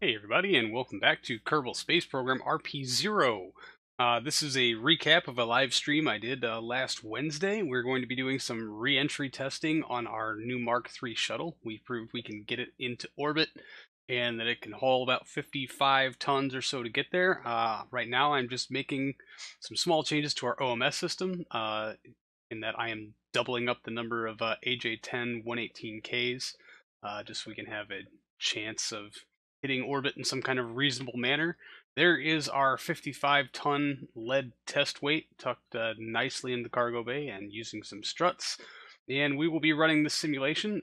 Hey everybody, and welcome back to Kerbal Space Program RP-0. This is a recap of a live stream I did last Wednesday. We're going to be doing some re-entry testing on our new Mark III shuttle. We proved we can get it into orbit and that it can haul about 55 tons or so to get there. Right now I'm just making some small changes to our OMS system in that I am doubling up the number of AJ-10 118Ks just so we can have a chance of hitting orbit in some kind of reasonable manner. There is our 55-ton lead test weight tucked nicely in the cargo bay and using some struts. And we will be running this simulation.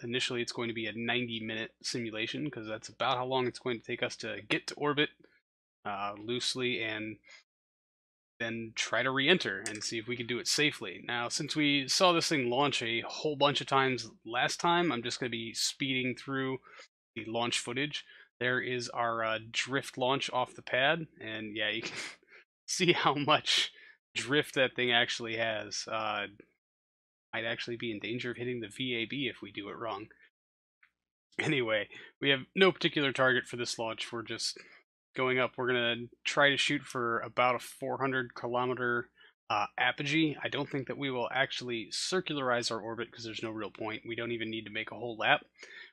Initially, it's going to be a 90-minute simulation because that's about how long it's going to take us to get to orbit loosely and then try to re-enter and see if we can do it safely. Now, since we saw this thing launch a whole bunch of times last time, I'm just going to be speeding through the launch footage. There is our drift launch off the pad, and yeah, you can see how much drift that thing actually has. Might actually be in danger of hitting the VAB if we do it wrong. Anyway, we have no particular target for this launch. We're just going up. We're going to try to shoot for about a 400-kilometer apogee. I don't think that we will actually circularize our orbit because there's no real point. We don't even need to make a whole lap.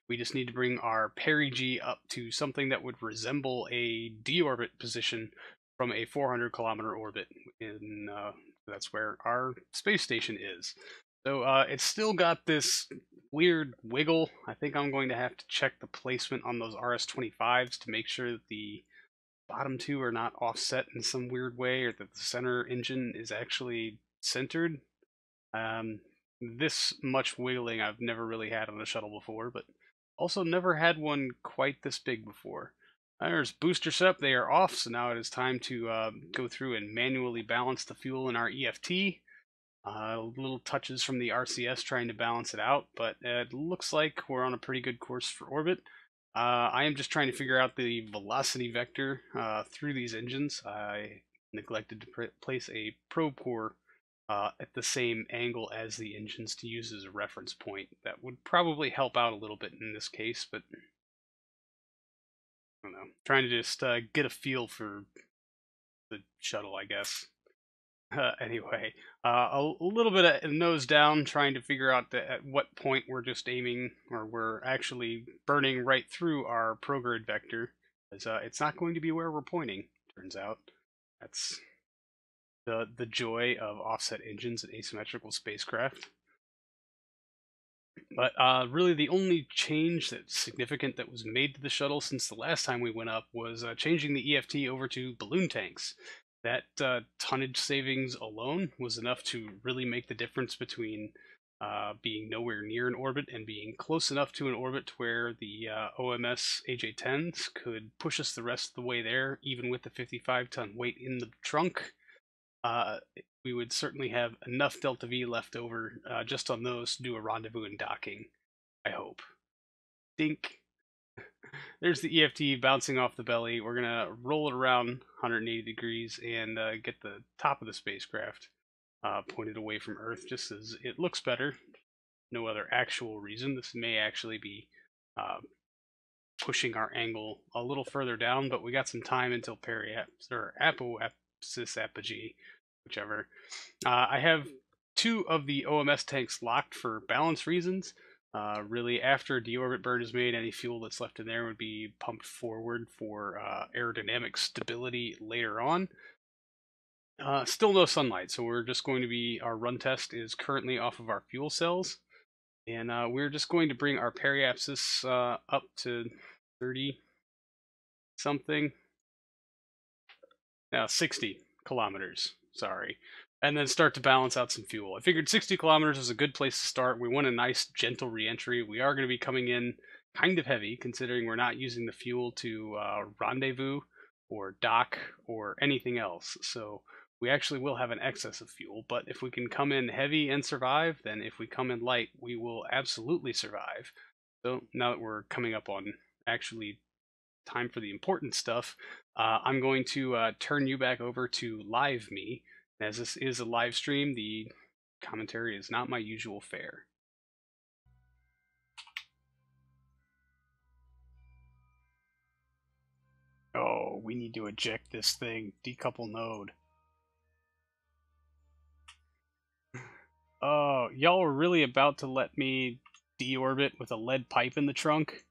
We just need to bring our perigee up to something that would resemble a deorbit position from a 400-kilometer orbit. And that's where our space station is. So it's still got this weird wiggle. I think I'm going to have to check the placement on those RS-25s to make sure that the bottom two are not offset in some weird way, or that the center engine is actually centered. This much wiggling I've never really had on a shuttle before, but also never had one quite this big before. There's booster setup, they are off, so now it is time to go through and manually balance the fuel in our EFT. Little touches from the RCS trying to balance it out, but it looks like we're on a pretty good course for orbit. I am just trying to figure out the velocity vector through these engines. I neglected to place a probe core at the same angle as the engines to use as a reference point. That would probably help out a little bit in this case, but I don't know. Trying to just get a feel for the shuttle, I guess. Anyway, a little bit of nose down, trying to figure out at what point we're just aiming, or we're actually burning right through our prograde vector. As it's not going to be where we're pointing, turns out. That's the joy of offset engines and asymmetrical spacecraft. But really the only change that's significant that was made to the shuttle since the last time we went up was changing the EFT over to balloon tanks. That tonnage savings alone was enough to really make the difference between being nowhere near an orbit and being close enough to an orbit where the OMS AJ-10s could push us the rest of the way there, even with the 55-ton weight in the trunk. We would certainly have enough Delta V left over just on those to do a rendezvous and docking, I hope. Dink. There's the EFT bouncing off the belly. We're going to roll it around 180 degrees and get the top of the spacecraft pointed away from Earth just as it looks better. No other actual reason. This may actually be pushing our angle a little further down, but we got some time until apoapsis apogee, whichever. I have two of the OMS tanks locked for balance reasons. Really, after a deorbit burn is made, any fuel that's left in there would be pumped forward for aerodynamic stability later on. Still no sunlight, so we're just going to be, our run test is currently off of our fuel cells, and we're just going to bring our periapsis up to 30 something. Now 60 kilometers, sorry. And then start to balance out some fuel. I figured 60 kilometers is a good place to start. We want a nice, gentle re-entry. We are going to be coming in kind of heavy, considering we're not using the fuel to rendezvous or dock or anything else. So we actually will have an excess of fuel. But if we can come in heavy and survive, then if we come in light, we will absolutely survive. So now that we're coming up on actually time for the important stuff, I'm going to turn you back over to live me. As this is a live stream, the commentary is not my usual fare. we need to eject this thing. Decouple node. Oh, y'all were really about to let me deorbit with a lead pipe in the trunk?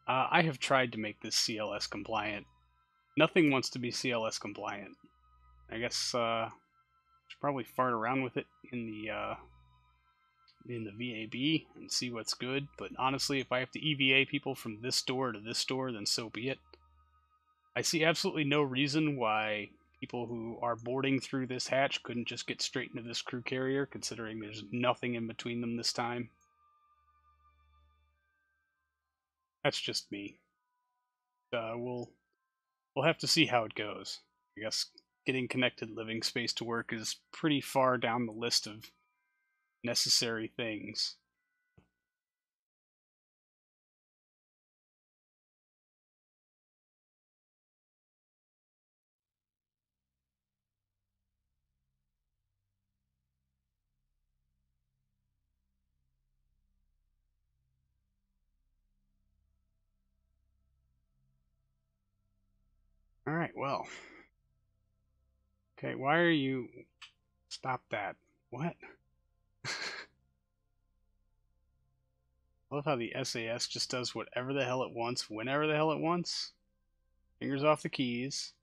I have tried to make this CLS compliant. Nothing wants to be CLS compliant. I guess should probably fart around with it in the VAB and see what's good. But honestly, if I have to EVA people from this door to this door, then so be it. I see absolutely no reason why people who are boarding through this hatch couldn't just get straight into this crew carrier, considering there's nothing in between them this time. That's just me. We'll have to see how it goes. I guess getting connected living space to work is pretty far down the list of necessary things. Alright, well. Okay, why are you... Stop that. What? I love how the SAS just does whatever the hell it wants, whenever the hell it wants. Fingers off the keys.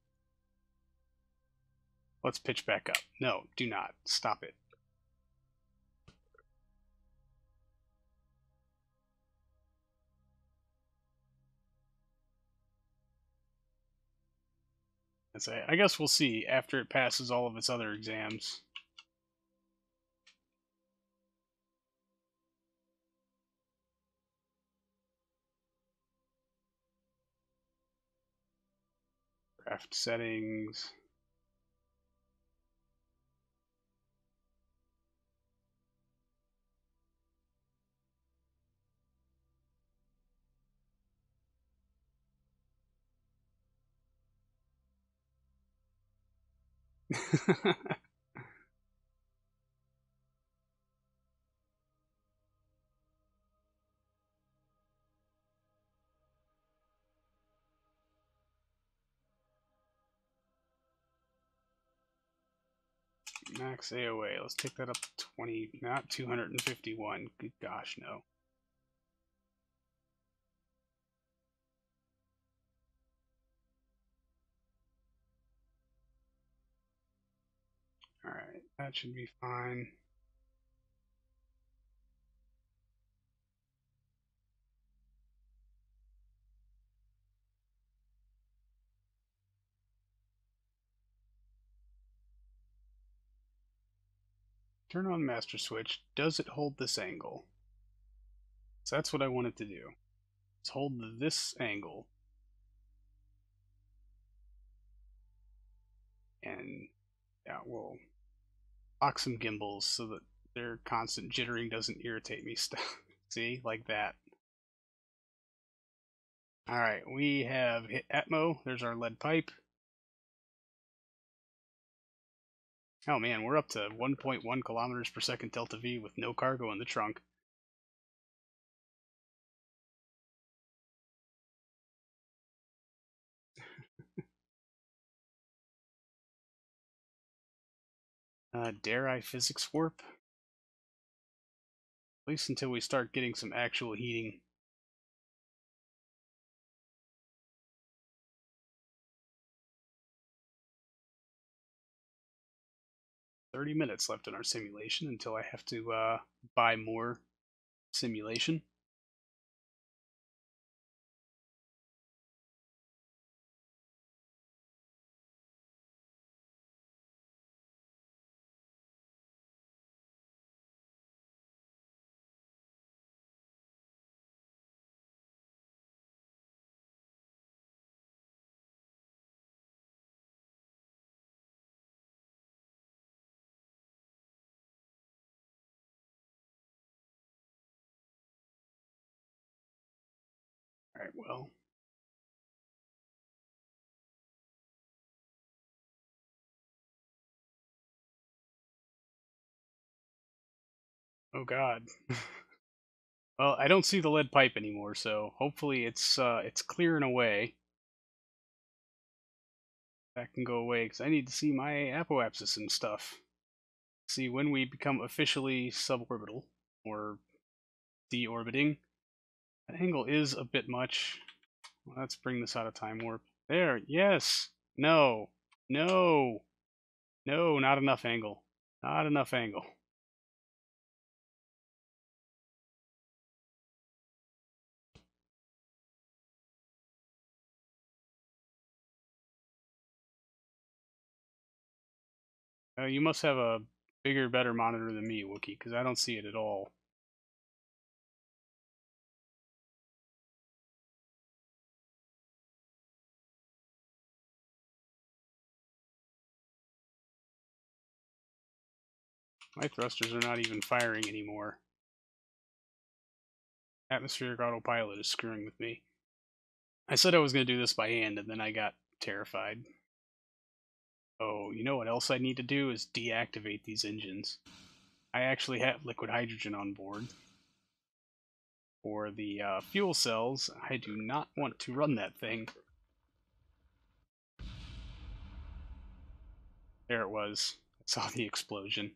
Let's pitch back up. No, do not. Stop it. I guess we'll see after it passes all of its other exams. Craft settings. Max AOA. Let's take that up to 20, not 251. Good gosh, no. Alright, that should be fine. Turn on master switch. Does it hold this angle? So that's what I want it to do. Let's hold this angle. And yeah, we'll lock some gimbals so that their constant jittering doesn't irritate me. See? Like that. Alright, we have hit Atmo. There's our lead pipe. Oh man, we're up to 1.1 kilometers per second delta V with no cargo in the trunk. Dare I physics warp? At least until we start getting some actual heating. $30 left in our simulation until I have to buy more simulation. Alright, well. Oh god. Well, I don't see the lead pipe anymore, so hopefully it's clearing away. That can go away, because I need to see my apoapsis and stuff. See when we become officially suborbital, or deorbiting. That angle is a bit much. Well, let's bring this out of time warp. There, yes! No! No! No, not enough angle. Not enough angle. You must have a bigger, better monitor than me, Wookie, because I don't see it at all. My thrusters are not even firing anymore. Atmospheric autopilot is screwing with me. I said I was going to do this by hand, and then I got terrified. Oh, you know what else I need to do is deactivate these engines. I actually have liquid hydrogen on board. For the fuel cells, I do not want to run that thing. There it was. I saw the explosion.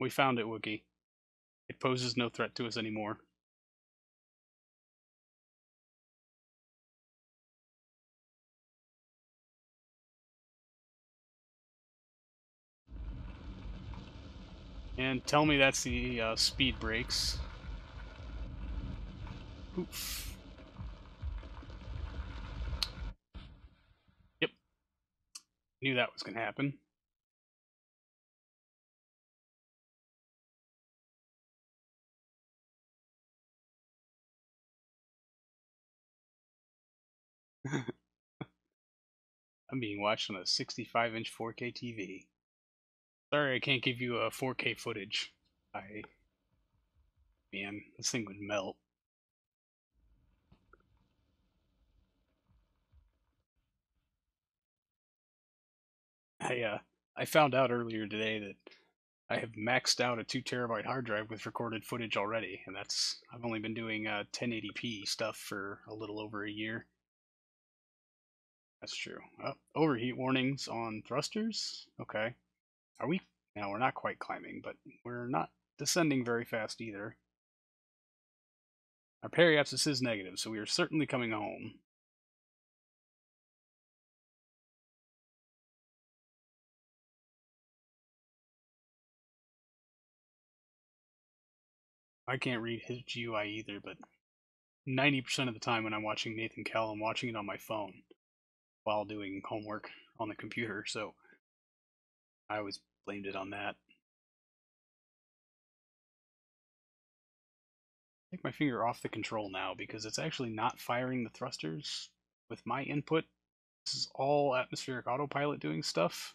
We found it, Wookie. It poses no threat to us anymore. And tell me that's the speed brakes. Oof. Yep. Knew that was going to happen. I'm being watched on a 65-inch 4K TV. Sorry I can't give you a 4K footage. Man, this thing would melt. I found out earlier today that I have maxed out a 2 terabyte hard drive with recorded footage already, and I've only been doing 1080p stuff for a little over a year. That's true. Overheat warnings on thrusters? Okay. Are we? Now, we're not quite climbing, but we're not descending very fast either. Our periapsis is negative, so we are certainly coming home. I can't read his GUI either, but 90% of the time when I'm watching Nathan Kell, I'm watching it on my phone while doing homework on the computer, so I always blamed it on that. Take my finger off the control now because it's actually not firing the thrusters with my input. This is all atmospheric autopilot doing stuff.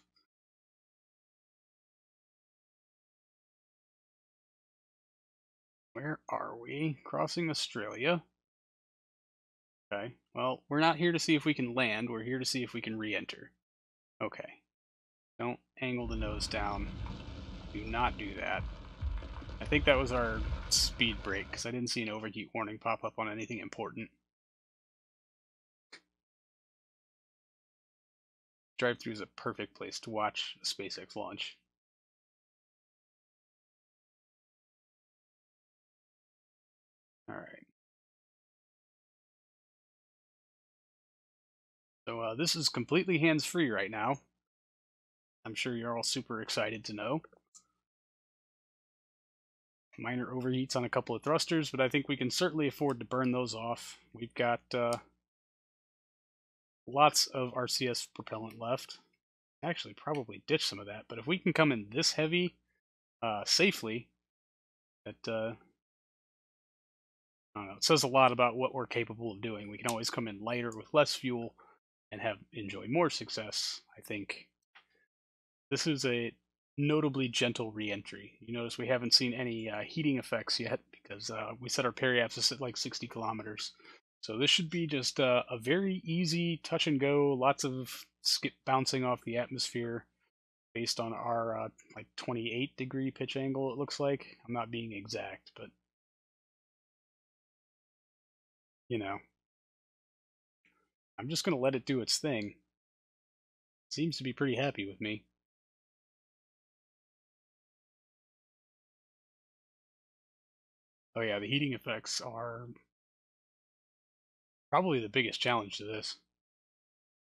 Where are we? Crossing Australia. Okay, well, we're not here to see if we can land, we're here to see if we can re-enter. Okay. Don't angle the nose down. Do not do that. I think that was our speed brake, because I didn't see an overheat warning pop up on anything important. Drive-thru is a perfect place to watch a SpaceX launch. Alright. So this is completely hands-free right now. I'm sure you're all super excited to know. Minor overheats on a couple of thrusters, but I think we can certainly afford to burn those off. We've got lots of RCS propellant left. Actually, probably ditch some of that, but if we can come in this heavy safely, that I don't know, it says a lot about what we're capable of doing. We can always come in lighter with less fuel and enjoy more success. I think this is a notably gentle re-entry. You notice we haven't seen any heating effects yet because we set our periapsis at like 60 kilometers. So this should be just a very easy touch and go, lots of skip bouncing off the atmosphere based on our like 28 degree pitch angle, it looks like. I'm not being exact, but you know, I'm just going to let it do its thing. Seems to be pretty happy with me. Oh yeah, the heating effects are probably the biggest challenge to this.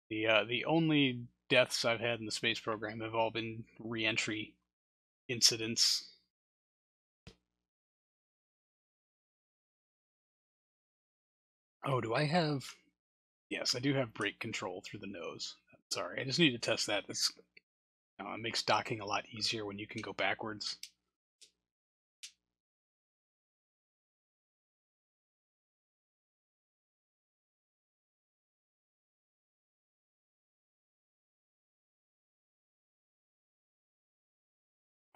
The only deaths I've had in the space program have all been re-entry incidents. Oh, do I have... Yes, I do have brake control through the nose. Sorry, I just need to test that. It makes docking a lot easier when you can go backwards.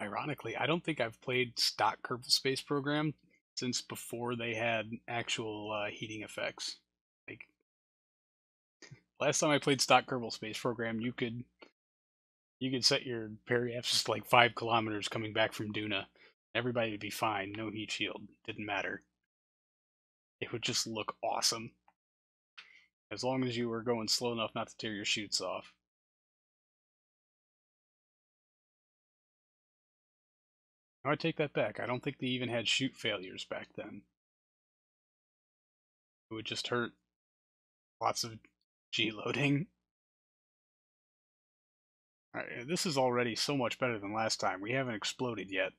Ironically, I don't think I've played stock Kerbal Space Program since before they had actual heating effects. Like, last time I played stock Kerbal Space Program, you could set your periapsis to like 5 kilometers coming back from Duna. Everybody would be fine, no heat shield, didn't matter. It would just look awesome. As long as you were going slow enough not to tear your chutes off. Now I take that back. I don't think they even had chute failures back then. It would just hurt lots of G loading. Alright, this is already so much better than last time. We haven't exploded yet.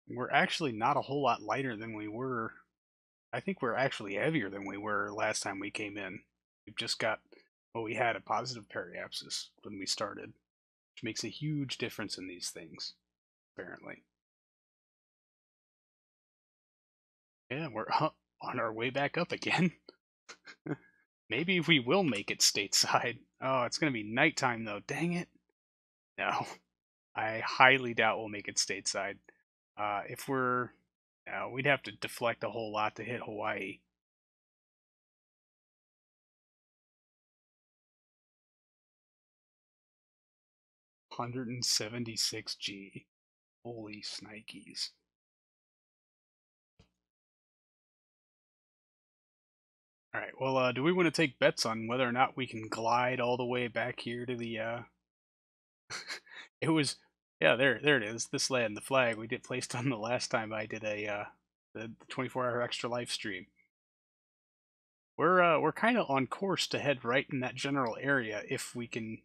We're actually not a whole lot lighter than we were. I think we're actually heavier than we were last time we came in. We've just got, well, we had a positive periapsis when we started, which makes a huge difference in these things, apparently. Yeah, we're on our way back up again. Maybe we will make it stateside. Oh, it's going to be nighttime, though. Dang it. No. I highly doubt we'll make it stateside. If we're... we'd have to deflect a whole lot to hit Hawaii. $176G. Holy snikes. Alright, well, do we want to take bets on whether or not we can glide all the way back here to the, It was... Yeah, there it is. This land, the flag we did placed on the last time I did the 24-hour extra live stream. We're kind of on course to head right in that general area if we can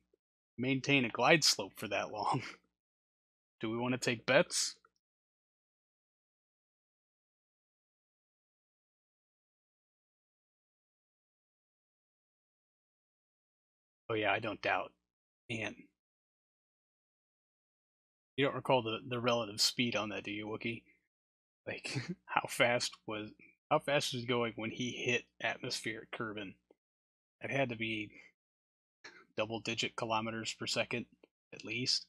maintain a glide slope for that long. Do we want to take bets? Oh yeah, I don't doubt. Man. You don't recall the relative speed on that, do you, Wookie? Like, how fast was he going when he hit atmospheric Kerbin? It had to be double-digit kilometers per second, at least.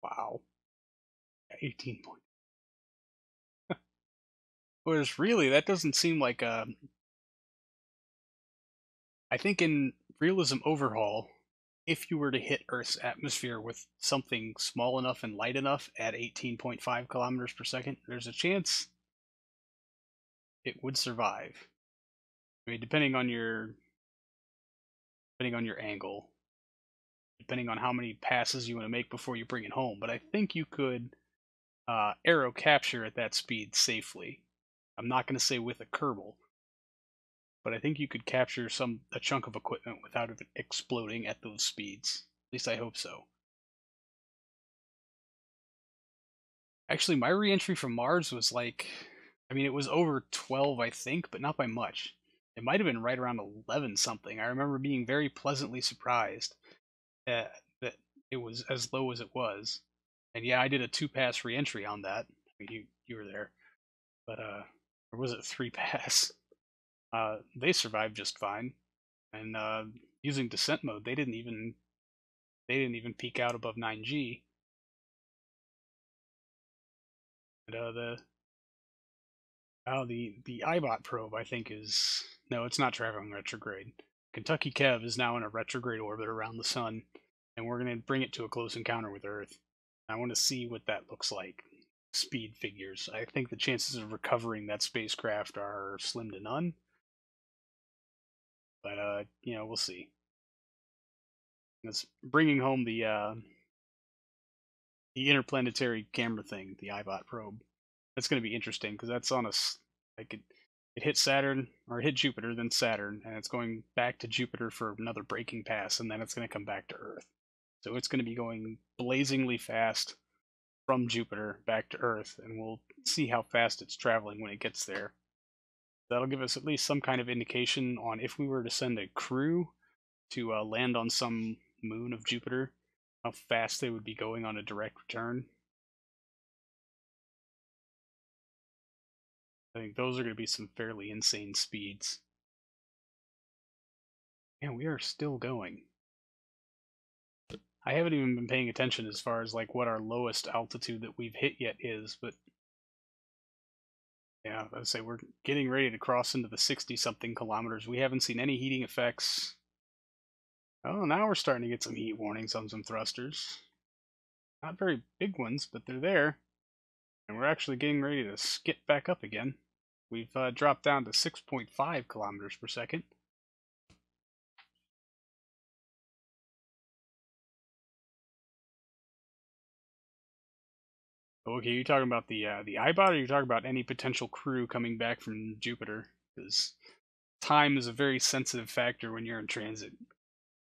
Wow. 18 point. Whereas really, that doesn't seem like a... I think in Realism Overhaul, if you were to hit Earth's atmosphere with something small enough and light enough at 18.5 kilometers per second, there's a chance it would survive. I mean, depending on your angle, depending on how many passes you want to make before you bring it home. But I think you could Aero capture at that speed safely. I'm not going to say with a Kerbal, but I think you could capture a chunk of equipment without it exploding at those speeds. At least I hope so. Actually, my reentry from Mars was like, I mean, it was over 12, I think, but not by much. It might have been right around 11 something. I remember being very pleasantly surprised that it was as low as it was. And yeah, I did a 2-pass reentry on that. I mean, you were there, but or was it 3-pass? They survived just fine, and using descent mode, they didn't even peak out above 9G. And Oh, the iBot probe, I think, is... No, it's not traveling retrograde. Kentucky Kev is now in a retrograde orbit around the sun, and we're going to bring it to a close encounter with Earth. I want to see what that looks like. Speed figures. I think the chances of recovering that spacecraft are slim to none. But, we'll see. It's bringing home the interplanetary camera thing, the iBot probe. That's going to be interesting because that's on us. Like it hit Saturn or it hit Jupiter, then Saturn, and it's going back to Jupiter for another braking pass, and then it's going to come back to Earth. So it's going to be going blazingly fast from Jupiter back to Earth, and we'll see how fast it's traveling when it gets there. That'll give us at least some kind of indication on if we were to send a crew to land on some moon of Jupiter, how fast they would be going on a direct return. I think those are going to be some fairly insane speeds. And we are still going. I haven't even been paying attention as far as like what our lowest altitude that we've hit yet is, but yeah, I'd say we're getting ready to cross into the 60-something kilometers. We haven't seen any heating effects. Oh, now we're starting to get some heat warnings on some thrusters. Not very big ones, but they're there. And we're actually getting ready to skip back up again. We've dropped down to 6.5 kilometers per second. Okay, you talking about the iBot, or you talking about any potential crew coming back from Jupiter? Because time is a very sensitive factor when you're in transit.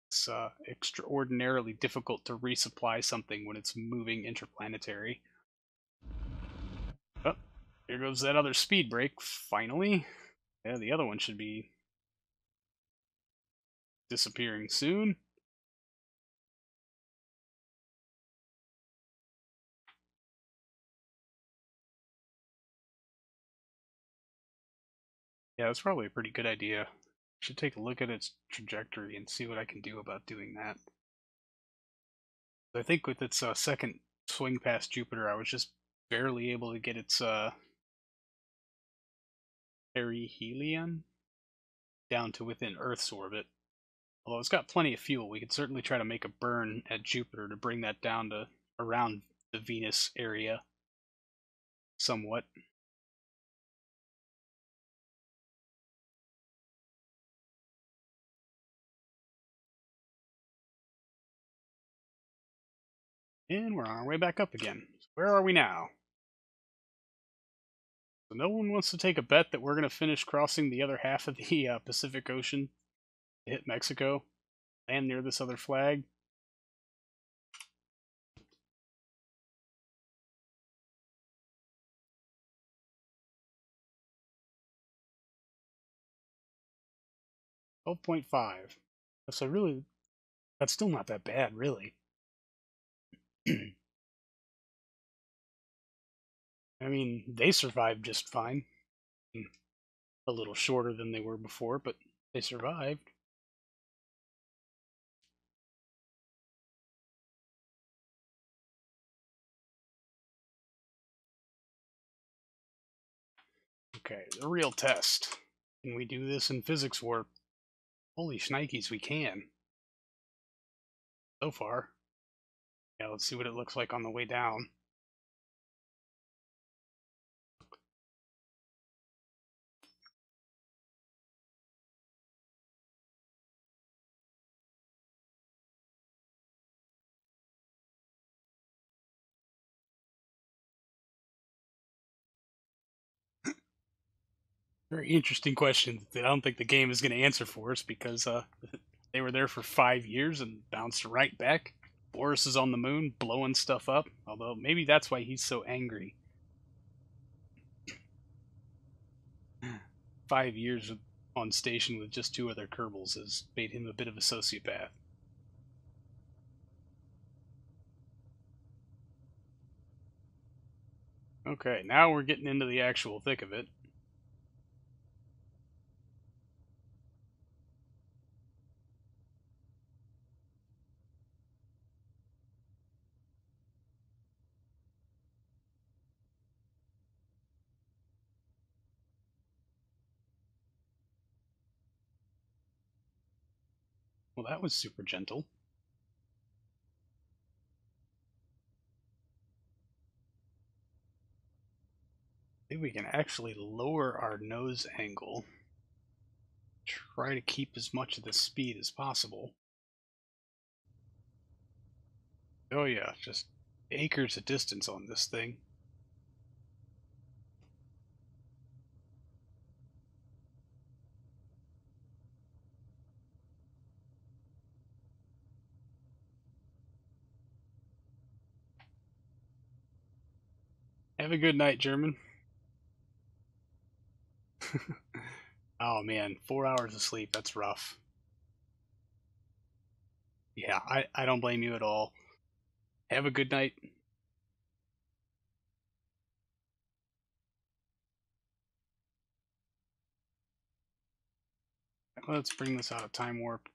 It's extraordinarily difficult to resupply something when it's moving interplanetary. Oh, here goes that other speed break, finally. Yeah, the other one should be disappearing soon. Yeah, that's probably a pretty good idea. Should take a look at its trajectory and see what I can do about doing that. I think with its second swing past Jupiter, I was just barely able to get its perihelion down to within Earth's orbit. Although it's got plenty of fuel, we could certainly try to make a burn at Jupiter to bring that down to around the Venus area somewhat. And we're on our way back up again. So where are we now? So no one wants to take a bet that we're going to finish crossing the other half of the Pacific Ocean to hit Mexico, land near this other flag. $12.5. So really, that's still not that bad, really. I mean, they survived just fine. A little shorter than they were before, but they survived. Okay, the real test. Can we do this in physics warp? Holy shnikes, we can. So far. Yeah, let's see what it looks like on the way down. Very interesting question that I don't think the game is going to answer for us because they were there for 5 years and bounced right back. Boris is on the moon blowing stuff up, although maybe that's why he's so angry. 5 years on station with just 2 other Kerbals has made him a bit of a sociopath. Okay, now we're getting into the actual thick of it. Well, that was super gentle. Maybe we can actually lower our nose angle. Try to keep as much of the speed as possible. Oh yeah, just acres of distance on this thing. Have a good night, German. Oh man, 4 hours of sleep, that's rough. Yeah, I don't blame you at all. Have a good night. Let's bring this out of time warp.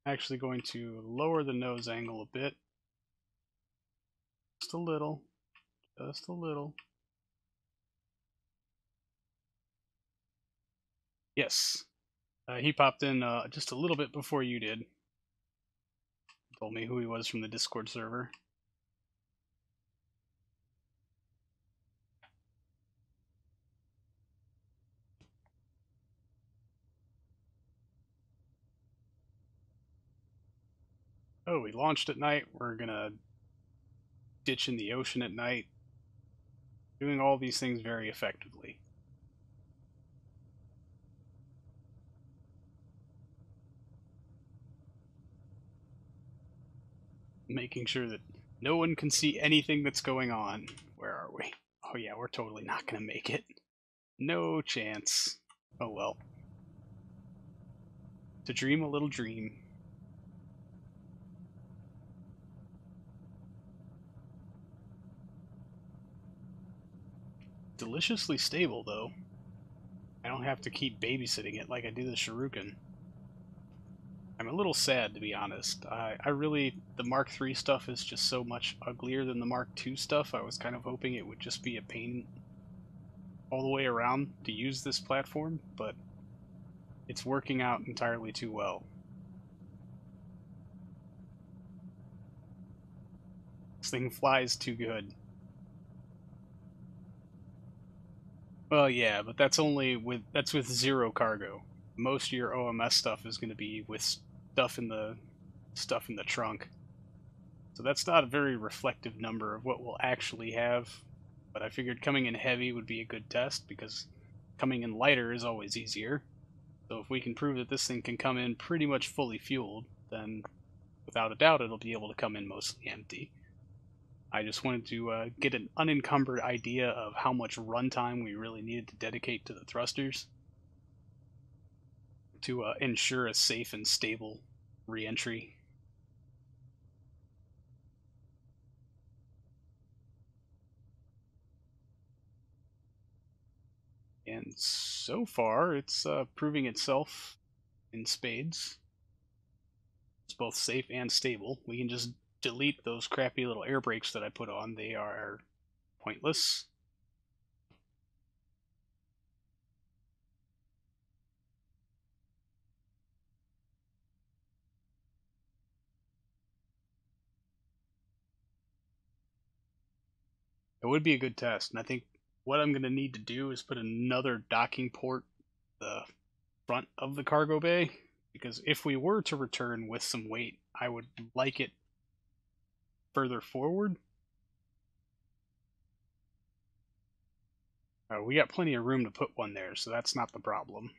Actually going to lower the nose angle a bit. Just a little. Just a little. Yes. He popped in just a little bit before you did. Told me who he was from the Discord server. Oh, we launched at night. We're gonna ditch in the ocean at night. Doing all these things very effectively. Making sure that no one can see anything that's going on. Where are we? Oh yeah, we're totally not gonna make it. No chance. Oh well. To dream a little dream. Deliciously stable, though. I don't have to keep babysitting it like I do the Shuriken. I'm a little sad, to be honest. I really... The Mark III stuff is just so much uglier than the Mark II stuff. I was kind of hoping it would just be a pain all the way around to use this platform, but it's working out entirely too well. This thing flies too good. Well, yeah, but that's with 0 cargo. Most of your OMS stuff is going to be with stuff in the trunk. So that's not a very reflective number of what we'll actually have. But I figured coming in heavy would be a good test because coming in lighter is always easier. So if we can prove that this thing can come in pretty much fully fueled, then without a doubt it'll be able to come in mostly empty. I just wanted to get an unencumbered idea of how much runtime we really needed to dedicate to the thrusters to ensure a safe and stable reentry. And so far, it's proving itself in spades. It's both safe and stable. We can just delete those crappy little air brakes that I put on. They are pointless. It would be a good test, and I think what I'm going to need to do is put another docking port the front of the cargo bay, because if we were to return with some weight, I would like it further forward. We got plenty of room to put one there, so that's not the problem.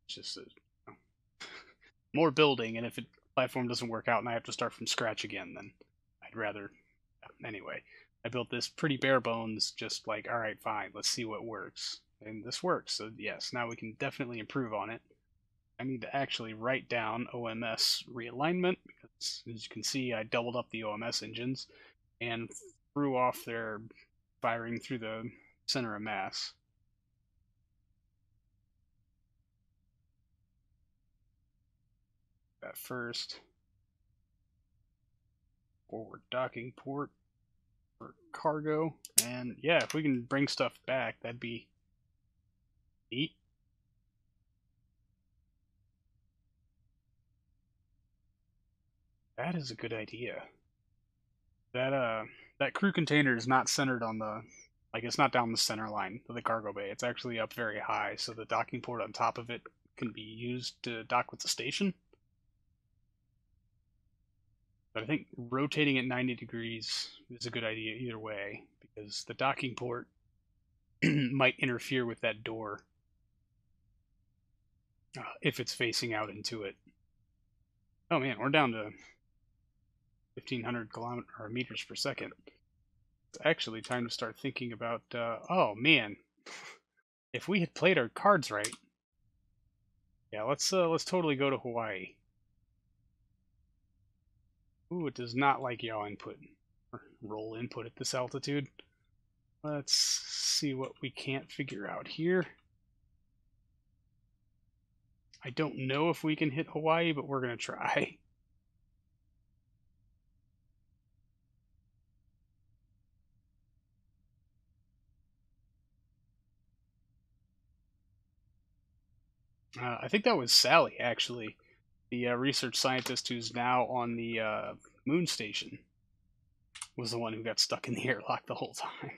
It's just more building, and if the platform doesn't work out and I have to start from scratch again, then I'd rather... Anyway, I built this pretty bare bones, just like, alright, fine, let's see what works. And this works, so yes, now we can definitely improve on it. I need to actually write down OMS realignment, because as you can see, I doubled up the OMS engines and threw off their firing through the center of mass. That first forward docking port for cargo, and yeah, if we can bring stuff back, that'd be neat. That is a good idea. That crew container is not centered on the, like, it's not down the center line of the cargo bay. It's actually up very high, so the docking port on top of it can be used to dock with the station. But I think rotating it 90 degrees is a good idea either way, because the docking port might interfere with that door if it's facing out into it. Oh man, we're down to 1,500 meters per second. It's actually time to start thinking about, oh man, if we had played our cards right. Yeah, let's totally go to Hawaii. Ooh, it does not like yaw input, or roll input at this altitude. Let's see what we can't figure out here. I don't know if we can hit Hawaii, but we're going to try. I think that was Sally, actually, the research scientist who's now on the moon station, was the one who got stuck in the airlock the whole time.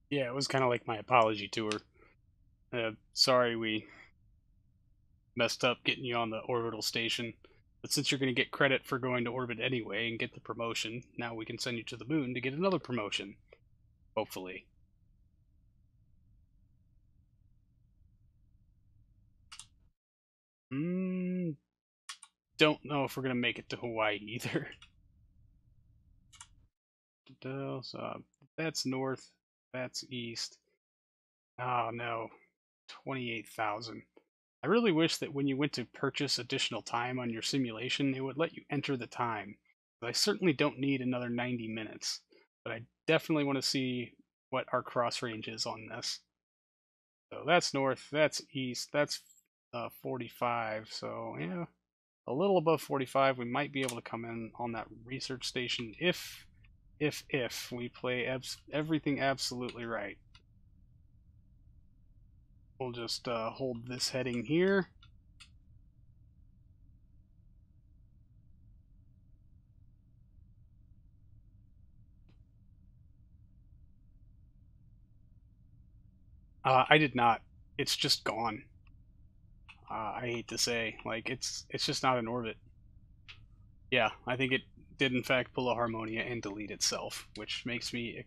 Yeah, it was kind of like my apology to her. Sorry we messed up getting you on the orbital station, but since you're going to get credit for going to orbit anyway and get the promotion, now we can send you to the moon to get another promotion. Hopefully. Don't know if we're going to make it to Hawaii either. So that's north, that's east. Oh no, 28,000. I really wish that when you went to purchase additional time on your simulation, it would let you enter the time. I certainly don't need another 90 minutes, but I definitely want to see what our cross range is on this. So that's north, that's east, that's 45, so yeah, a little above 45. We might be able to come in on that research station if we play everything absolutely right. We'll just hold this heading here. I did not. It's just gone. I hate to say, like, it's just not in orbit. Yeah, I think it did in fact pull a Harmonia and delete itself, which makes me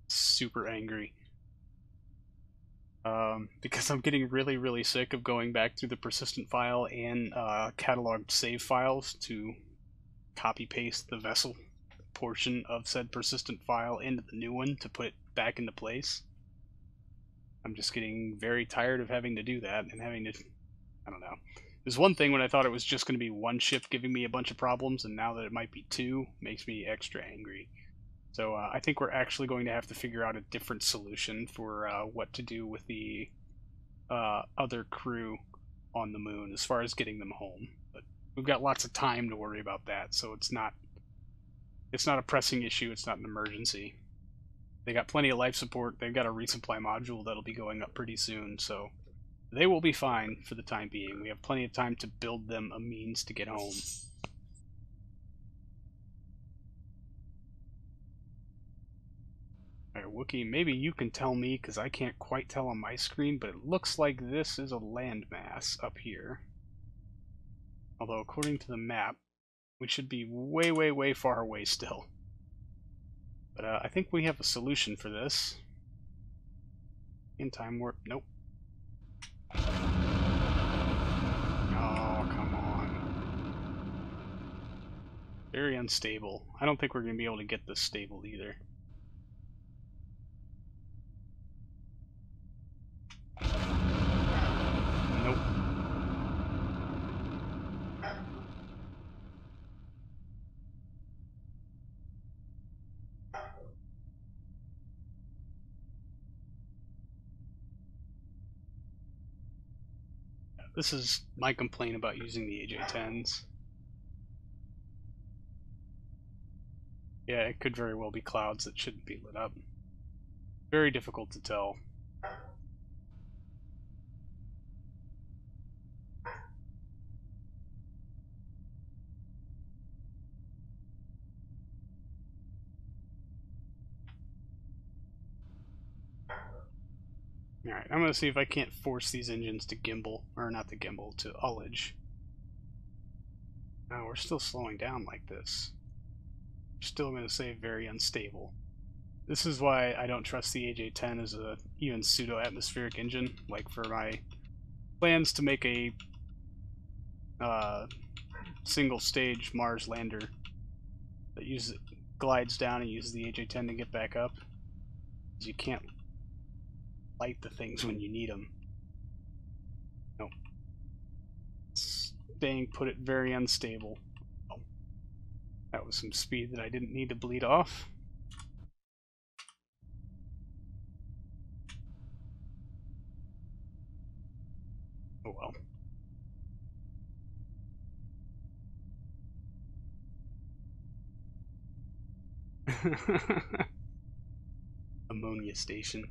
super angry. Because I'm getting really sick of going back through the persistent file and cataloged save files to copy paste the vessel portion of said persistent file into the new one to put it back into place. I'm just getting very tired of having to do that and having to, I don't know. There's one thing when I thought it was just going to be one ship giving me a bunch of problems, and now that it might be two, makes me extra angry. So I think we're actually going to have to figure out a different solution for what to do with the other crew on the moon as far as getting them home. But we've got lots of time to worry about that, so it's not a pressing issue. It's not an emergency. They got plenty of life support. They've got a resupply module that'll be going up pretty soon, so they will be fine for the time being. We have plenty of time to build them a means to get home. Alright, Wookie, maybe you can tell me, because I can't quite tell on my screen, but it looks like this is a landmass up here. Although, according to the map, we should be way far away still. But I think we have a solution for this. In time warp, nope. Oh, come on. Very unstable. I don't think we're going to be able to get this stable either. This is my complaint about using the AJ10s. Yeah, it could very well be clouds that shouldn't be lit up. Very difficult to tell. Alright, I'm going to see if I can't force these engines to gimbal, or not to gimbal, to ullage. No, we're still slowing down like this. We're still going to say very unstable. This is why I don't trust the AJ10 as a even pseudo-atmospheric engine. Like for my plans to make a single-stage Mars lander that glides down and uses the AJ10 to get back up. You can't light the things when you need them. Nope. Staying put it very unstable. Oh. That was some speed that I didn't need to bleed off. Oh well. Ammonia station.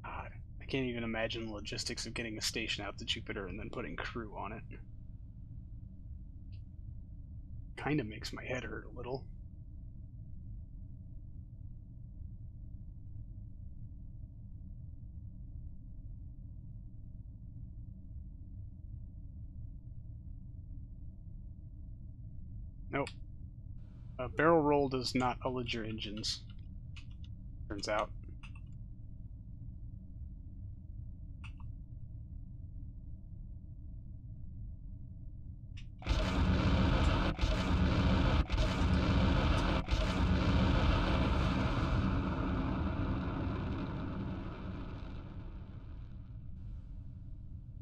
God, I can't even imagine the logistics of getting a station out to Jupiter and then putting crew on it. Kinda makes my head hurt a little. Nope. A barrel roll does not ullage your engines. Turns out.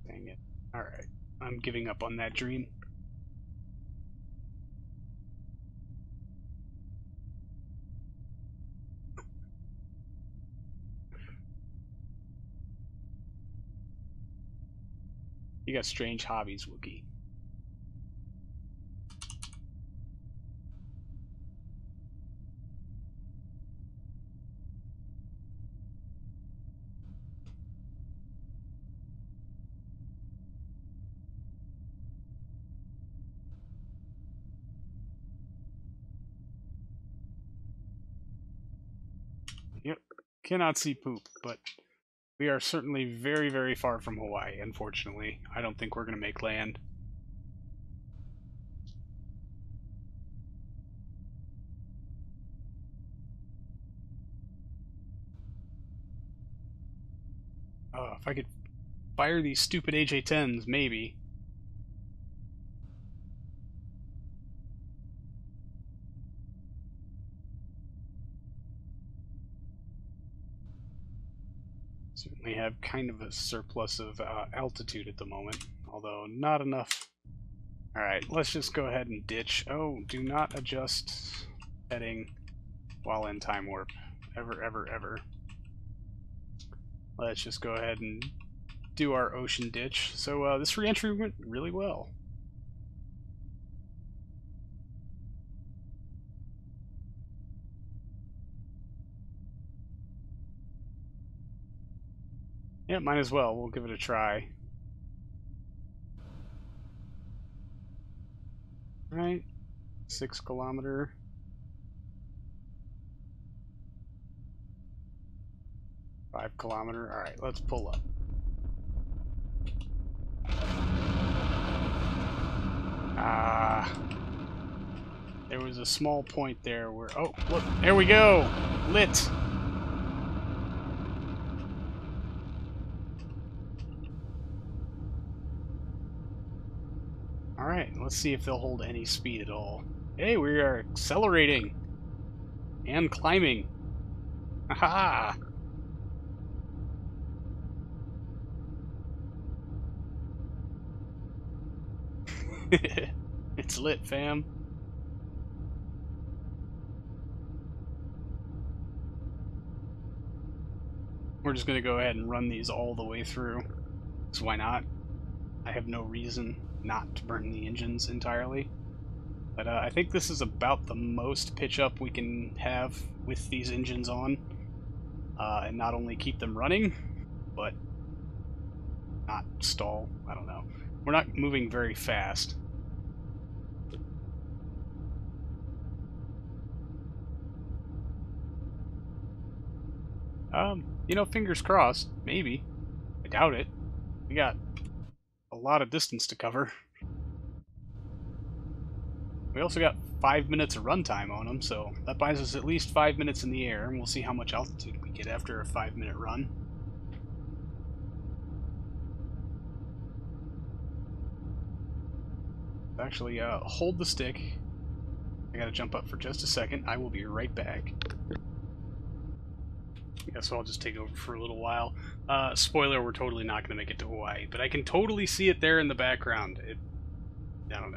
Dang it. Alright. I'm giving up on that dream. You got strange hobbies, Wookie. Yep. Cannot see poop, but we are certainly very, very far from Hawaii, unfortunately. I don't think we're going to make land. Oh, if I could fire these stupid AJ-10s, maybe. Certainly have kind of a surplus of altitude at the moment, although not enough. Alright, let's just go ahead and ditch. Oh, do not adjust heading while in time warp. Ever, ever, ever. Let's just go ahead and do our ocean ditch. So this reentry went really well. Yeah, might as well. We'll give it a try. Alright. 6 kilometer. 5 kilometer. Alright, let's pull up. There was a small point there where... Oh, look, there we go! Lit! Alright, let's see if they'll hold any speed at all. Hey, we are accelerating! And climbing! Haha! It's lit, fam. We're just gonna go ahead and run these all the way through. because why not? I have no reason not to burn the engines entirely. But I think this is about the most pitch up we can have with these engines on. And not only keep them running, but not stall. I don't know. We're not moving very fast. You know, fingers crossed. Maybe. I doubt it. We got a lot of distance to cover. We also got 5 minutes of runtime on them, so that buys us at least 5 minutes in the air, and we'll see how much altitude we get after a 5-minute run. Actually, hold the stick. I gotta jump up for just a second. I will be right back. Yeah, so I'll just take over for a little while. Spoiler, we're totally not going to make it to Hawaii, but I can totally see it there in the background. I don't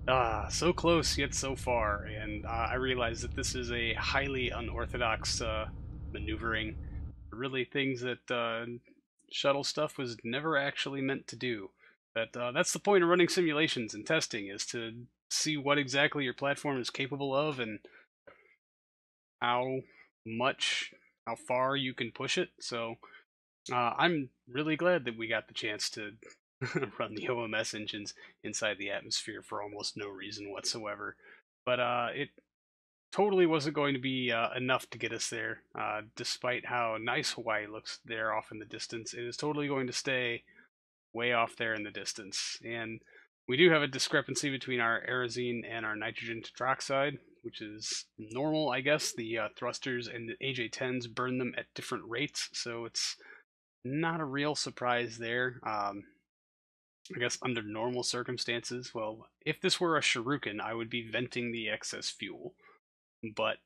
know. So close, yet so far, and I realize that this is a highly unorthodox maneuvering. Really things that shuttle stuff was never actually meant to do. But that's the point of running simulations and testing, is to see what exactly your platform is capable of and how far you can push it. So I'm really glad that we got the chance to run the OMS engines inside the atmosphere for almost no reason whatsoever. But it totally wasn't going to be enough to get us there, despite how nice Hawaii looks there off in the distance. It is totally going to stay way off there in the distance. And we do have a discrepancy between our aerosine and our nitrogen tetroxide, which is normal, I guess. The thrusters and the AJ-10s burn them at different rates, so it's not a real surprise there. I guess under normal circumstances, well, if this were a shuriken, I would be venting the excess fuel. But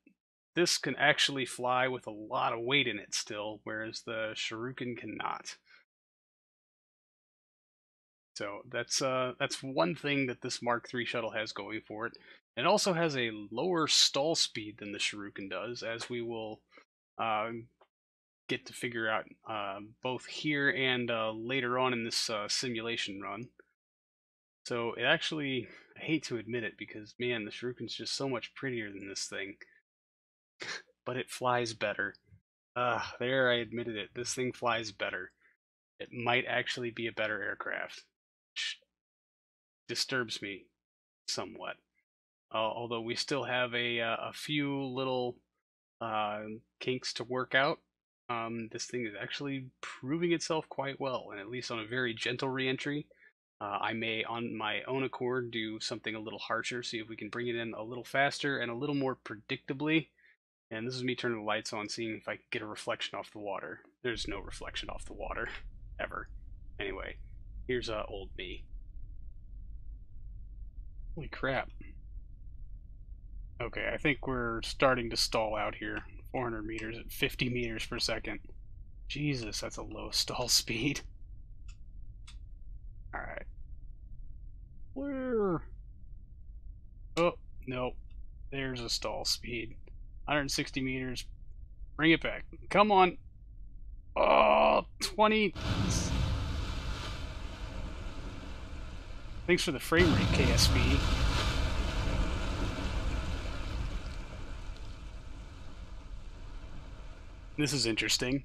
this can actually fly with a lot of weight in it still, whereas the shuriken cannot. So that's one thing that this Mark III shuttle has going for it. It also has a lower stall speed than the Shuriken does, as we will get to figure out both here and later on in this simulation run. So it actually, I hate to admit it, because man, the Shuriken's just so much prettier than this thing. But it flies better. There, I admitted it. This thing flies better. It might actually be a better aircraft, which disturbs me somewhat. Although we still have a few little kinks to work out. This thing is actually proving itself quite well, and at least on a very gentle reentry. I may, on my own accord, do something a little harsher, see if we can bring it in a little faster and a little more predictably. And this is me turning the lights on, seeing if I can get a reflection off the water. There's no reflection off the water, ever. Anyway, here's old me. Holy crap. Okay, I think we're starting to stall out here. 400 meters at 50 meters per second. Jesus, that's a low stall speed. Alright. Where? Oh, no. There's a stall speed. 160 meters. Bring it back. Come on. Oh, 20. Thanks for the frame rate, KSP. This is interesting.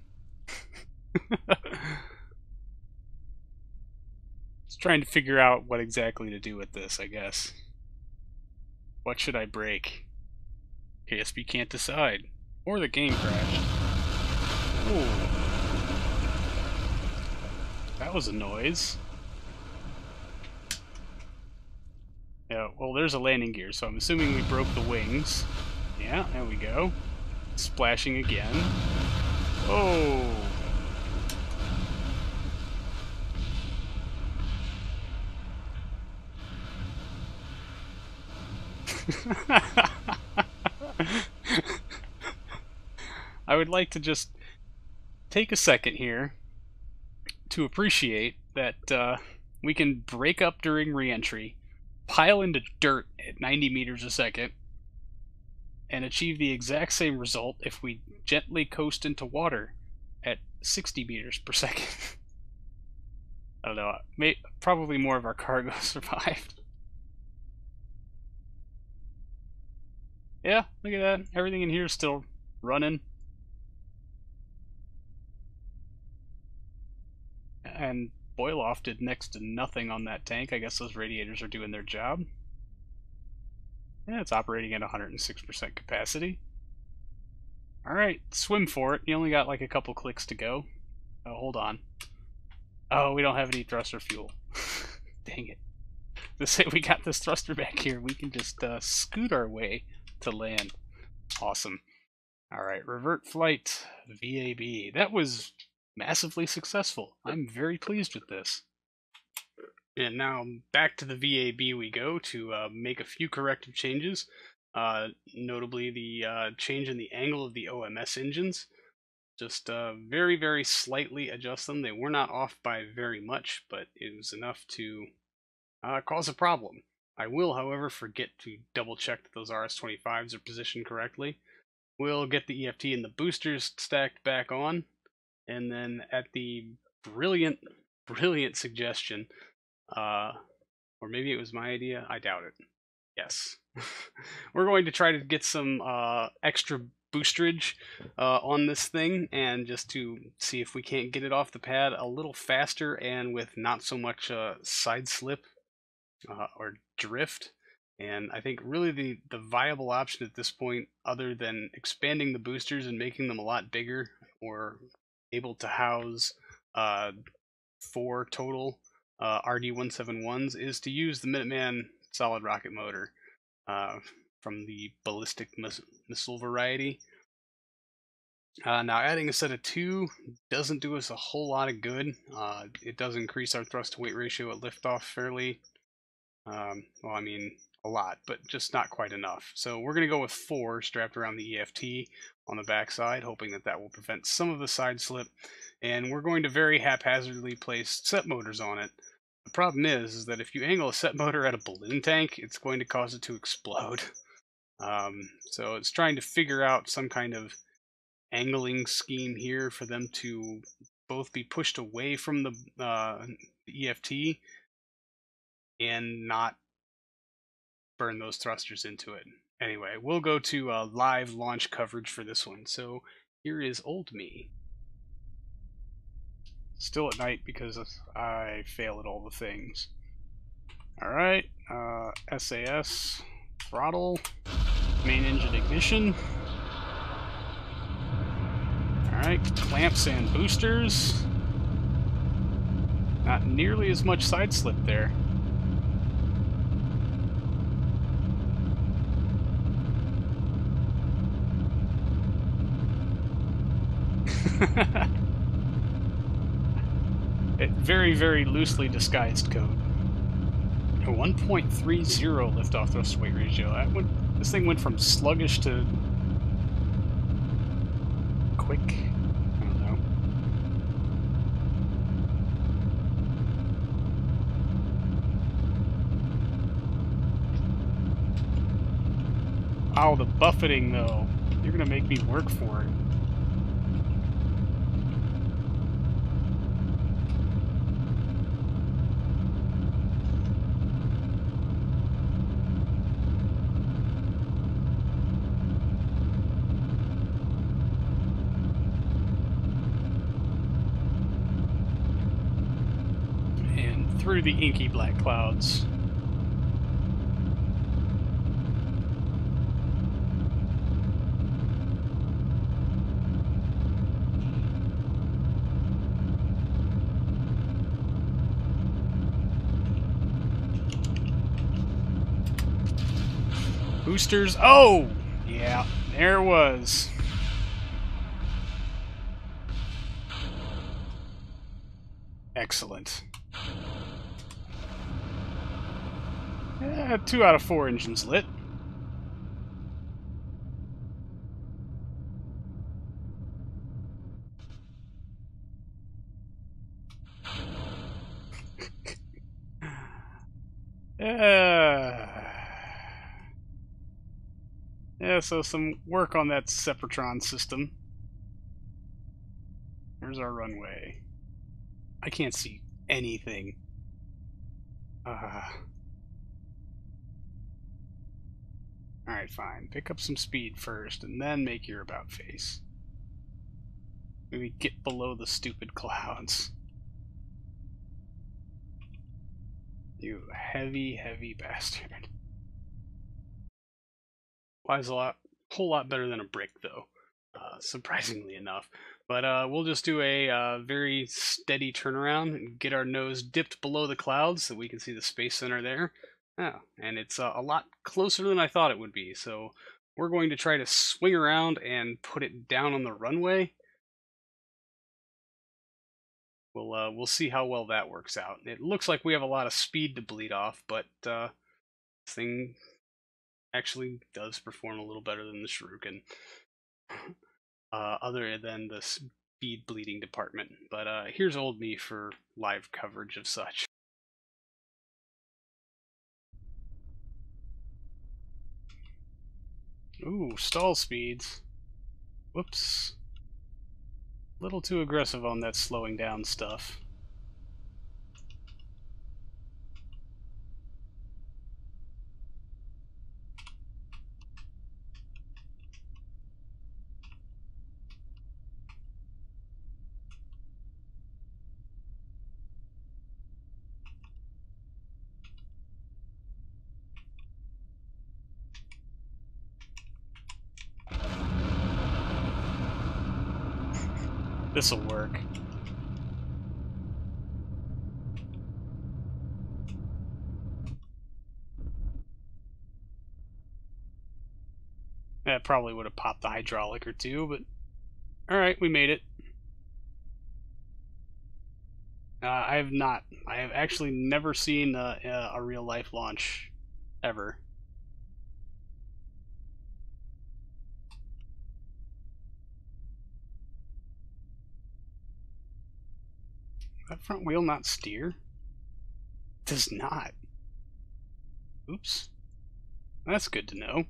Just trying to figure out what exactly to do with this, I guess. What should I break? KSP can't decide. Or the game crashed. Ooh. That was a noise. Yeah, well, there's a landing gear, so I'm assuming we broke the wings. Yeah, there we go. Splashing again. Oh! I would like to just take a second here to appreciate that we can break up during reentry, pile into dirt at 90 meters a second, and achieve the exact same result if we gently coast into water at 60 meters per second. I don't know. Probably more of our cargo survived. Yeah, look at that. Everything in here is still running. And boil off did next to nothing on that tank. I guess those radiators are doing their job. Yeah, it's operating at 106% capacity. Alright, swim for it. You only got like a couple clicks to go. Oh, hold on. Oh, we don't have any thruster fuel. Dang it. Let's say we got this thruster back here. We can just scoot our way to land. Awesome. Alright, revert flight, VAB. That was massively successful. I'm very pleased with this. And now back to the VAB we go to make a few corrective changes. Notably the change in the angle of the OMS engines. Just very, very slightly adjust them. They were not off by very much, but it was enough to cause a problem. I will, however, forget to double check that those RS-25s are positioned correctly. We'll get the EFT and the boosters stacked back on, and then at the brilliant suggestion, or maybe it was my idea, I doubt it. Yes. We're going to try to get some extra boosterage on this thing, and just to see if we can't get it off the pad a little faster and with not so much side slip or drift. And I think really the viable option at this point, other than expanding the boosters and making them a lot bigger, or able to house 4 total RD-171s, is to use the Minuteman solid rocket motor from the ballistic missile variety. Now, adding a set of 2 doesn't do us a whole lot of good. It does increase our thrust to weight ratio at liftoff fairly, well, I mean, a lot, but just not quite enough. So we're going to go with 4 strapped around the EFT on the backside, hoping that that will prevent some of the side slip. And we're going to very haphazardly place set motors on it. The problem is that if you angle a set motor at a balloon tank, it's going to cause it to explode. So it's trying to figure out some kind of angling scheme here for them to both be pushed away from the EFT and not burn those thrusters into it. Anyway, we'll go to live launch coverage for this one. So here is old me. Still at night because I fail at all the things. Alright, SAS, throttle, main engine ignition. Alright, clamps and boosters. Not nearly as much side slip there. It very, very loosely disguised code. A 1.30 liftoff thrust weight ratio. This thing went from sluggish to quick. I don't know. Wow, the buffeting though. You're gonna make me work for it. Through the inky black clouds. Boosters. Oh! Yeah, there it was. Excellent. 2 out of 4 engines lit. Yeah, so some work on that Sepratron system. There's our runway. I can't see anything. Alright, fine. Pick up some speed first, and then make your about face. Maybe get below the stupid clouds. You heavy, heavy bastard. Flies a whole lot better than a brick, though. Surprisingly enough. But we'll just do a very steady turnaround and get our nose dipped below the clouds so we can see the Space Center there. Oh, and it's a lot closer than I thought it would be, so we're going to try to swing around and put it down on the runway. We'll see how well that works out. It looks like we have a lot of speed to bleed off, but this thing actually does perform a little better than the Shuriken. Other than the speed bleeding department. But here's old me for live coverage of such. Ooh, stall speeds. Whoops. A little too aggressive on that slowing down stuff. This'll work. That probably would have popped the hydraulic or two, but alright, we made it. I have actually never seen a real life launch ever. That front wheel not steer? It does not. Oops. That's good to know.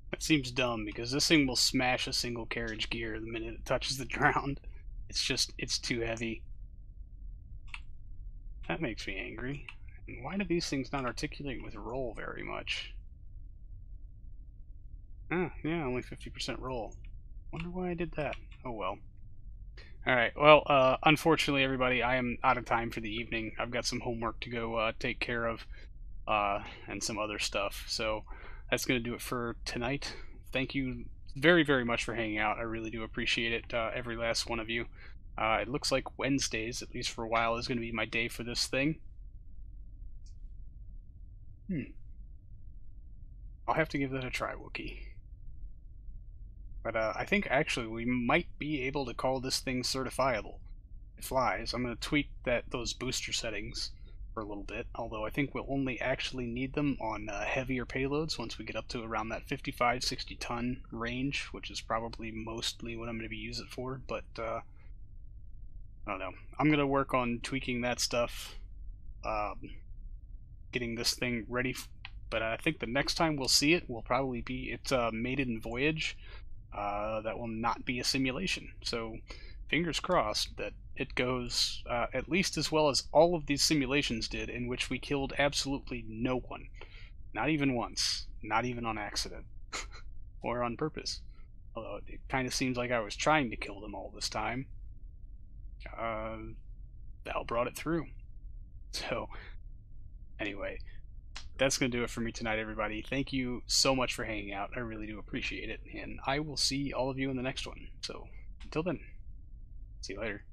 That seems dumb because this thing will smash a single carriage gear the minute it touches the ground. It's too heavy. That makes me angry. And why do these things not articulate with roll very much? Ah, yeah, only 50% roll. Wonder why I did that. Oh well. Alright, well, unfortunately, everybody, I am out of time for the evening. I've got some homework to go take care of, and some other stuff. So that's going to do it for tonight. Thank you very, very much for hanging out. I really do appreciate it, every last one of you. It looks like Wednesdays, at least for a while, is going to be my day for this thing. I'll have to give that a try, Wookie. But I think actually we might be able to call this thing certifiable. It flies. I'm going to tweak those booster settings for a little bit, although I think we'll only actually need them on heavier payloads once we get up to around that 55-60 ton range, which is probably mostly what I'm going to be using it for, but I don't know. I'm going to work on tweaking that stuff, getting this thing ready, but I think the next time we'll see it will probably be its maiden voyage. That will not be a simulation. So fingers crossed that it goes at least as well as all of these simulations did, in which we killed absolutely no one. Not even once. Not even on accident. Or on purpose. Although it kind of seems like I was trying to kill them all this time. Val brought it through. So, anyway, that's going to do it for me tonight, everybody. Thank you so much for hanging out. I really do appreciate it. And I will see all of you in the next one. So, until then, see you later.